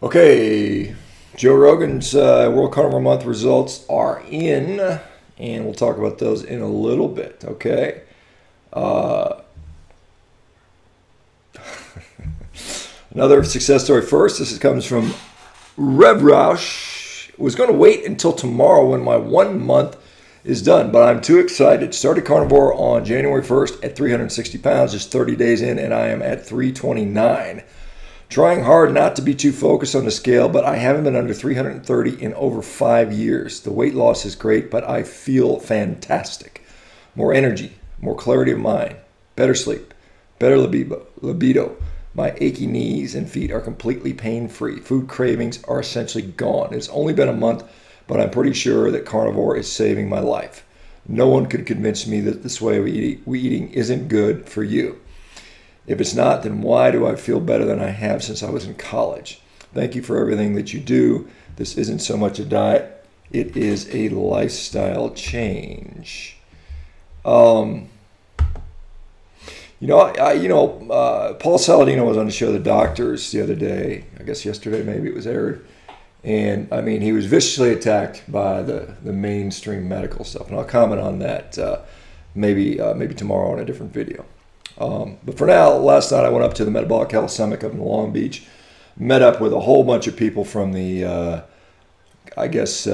Okay, Joe Rogan's World Carnivore Month results are in, and we'll talk about those in a little bit, okay? Another success story first. This comes from Revero. Was going to wait until tomorrow when my 1 month is done, but I'm too excited. Started carnivore on January 1st at 360 pounds, just 30 days in, and I am at 329. Trying hard not to be too focused on the scale, but I haven't been under 330 in over 5 years. The weight loss is great, but I feel fantastic. More energy, more clarity of mind, better sleep, better libido. My achy knees and feet are completely pain-free. Food cravings are essentially gone. It's only been a month, but I'm pretty sure that carnivore is saving my life. No one could convince me that this way of eating isn't good for you. If it's not, then why do I feel better than I have since I was in college? Thank you for everything that you do. This isn't so much a diet. It is a lifestyle change. Paul Saladino was on the show The Doctors the other day. I guess yesterday maybe it was aired. And, I mean, he was viciously attacked by the mainstream medical stuff. And I'll comment on that maybe tomorrow on a different video. But for now, last night I went up to the Metabolic Health Summit up in Long Beach, met up with a whole bunch of people from the, just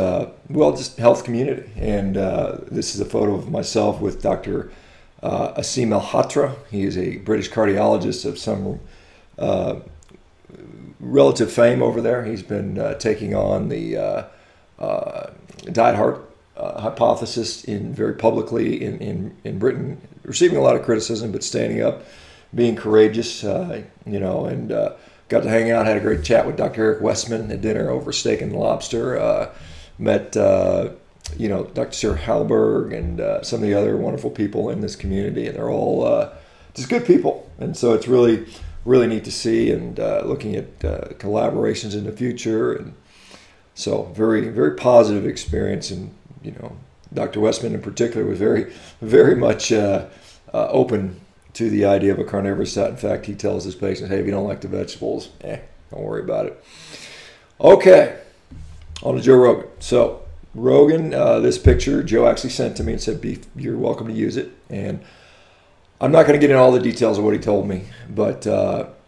health community. And this is a photo of myself with Dr. Asim Malhotra. He is a British cardiologist of some relative fame over there. He's been taking on the diet heart hypothesis very publicly in Britain, receiving a lot of criticism, but standing up, being courageous, and got to hang out, had a great chat with Dr. Eric Westman at dinner over steak and lobster, met, Dr. Sarah Halberg and some of the other wonderful people in this community, and they're all just good people. And so it's really, really neat to see, and looking at collaborations in the future. And so very, very positive experience. And, Dr. Westman in particular was very, very much open to the idea of a carnivorous diet. In fact, he tells his patients, hey, if you don't like the vegetables, don't worry about it. Okay, on to Joe Rogan. So Rogan, this picture Joe actually sent to me and said, you're welcome to use it. And I'm not going to get into all the details of what he told me, but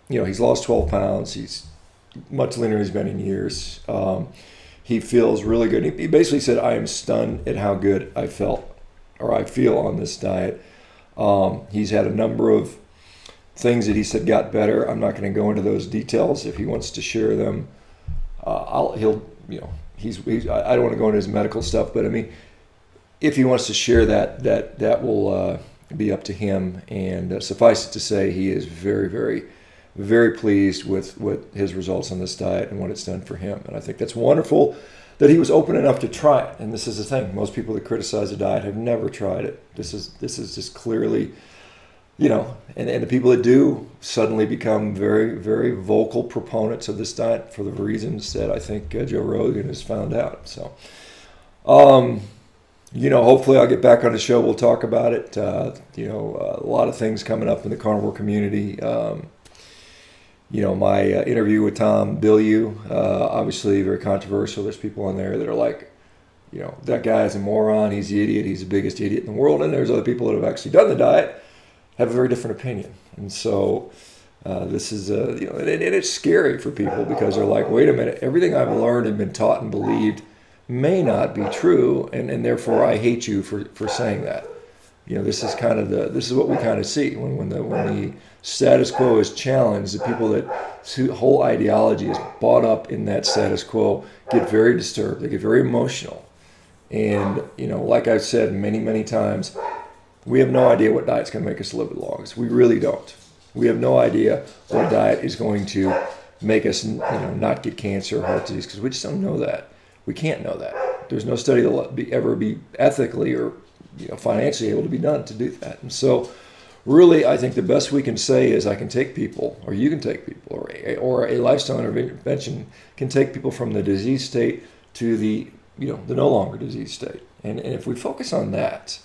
he's lost 12 pounds. He's much leaner than he's been in years. He feels really good. He basically said, I am stunned at how good I feel on this diet. He's had a number of things that he said got better. I'm not going to go into those details. If he wants to share them, I don't want to go into his medical stuff, but I mean, if he wants to share that will be up to him. And suffice it to say, he is very, very, very pleased with his results on this diet and what it's done for him. And I think that's wonderful that he was open enough to try it. And this is the thing. Most people that criticize the diet have never tried it. This is just clearly, and the people that do suddenly become very, very vocal proponents of this diet for the reasons that I think Joe Rogan has found out. So, hopefully I'll get back on the show. We'll talk about it. A lot of things coming up in the carnivore community. My interview with Tom Bilyeu, obviously very controversial. There's people on there that are like, that guy is a moron. He's the idiot. He's the biggest idiot in the world. And there's other people that have actually done the diet, have a very different opinion. And so this is, and it's scary for people because they're like, wait a minute, everything I've learned and been taught and believed may not be true. And therefore I hate you for saying that. This is this is what we kind of see when the status quo is challenged. The people whose whole ideology is bought up in that status quo get very disturbed. They get very emotional. And, like I've said many, many times, we have no idea what diet's going to make us live the longest. We really don't. We have no idea what diet is going to make us, not get cancer or heart disease, because we just don't know that. We can't know that. There's no study that will ever be ethically or financially able to be done to do that. And so really, I think the best we can say is I can take people, or you can take people, or a lifestyle intervention can take people from the disease state to the no longer disease state. And if we focus on that,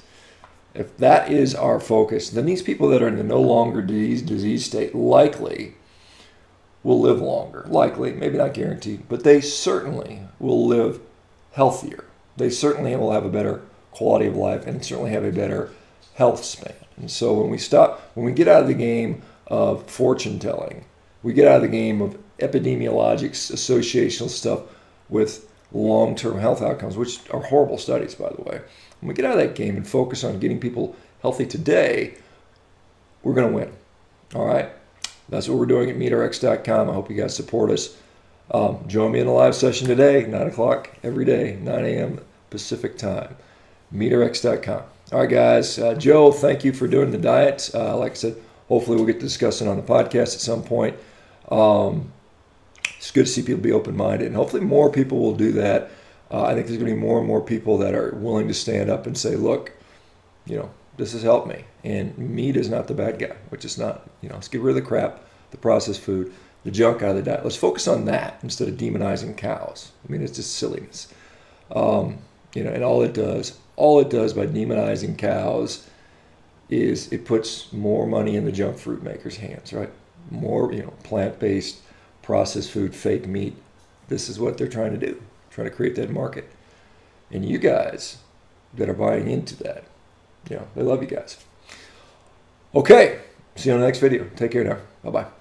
if that is our focus, then these people that are in the no longer disease state likely will live longer, likely, maybe not guaranteed, but they certainly will live healthier. They certainly will have a better quality of life and certainly have a better health span. And so when we get out of the game of fortune telling, we get out of the game of epidemiologics, associational stuff with long-term health outcomes, which are horrible studies, by the way. When we get out of that game and focus on getting people healthy today, we're going to win. All right? That's what we're doing at MeetRx.com. I hope you guys support us. Join me in the live session today, 9 o'clock every day, 9 a.m. Pacific time. MeetRx.com. All right, guys. Joe, thank you for doing the diet. Like I said, hopefully we'll get to discuss it on the podcast at some point. It's good to see people be open-minded, and hopefully more people will do that. I think there's going to be more and more people that are willing to stand up and say, look, this has helped me, and meat is not the bad guy, which is not. Let's get rid of the crap, the processed food, the junk out of the diet. Let's focus on that instead of demonizing cows. I mean, it's just silliness. And all it does by demonizing cows is it puts more money in the junk fruit makers' hands, right? More, plant-based, processed food, fake meat. This is what they're trying to do, trying to create that market. And you guys that are buying into that, they love you guys. Okay, see you on the next video. Take care now. Bye-bye.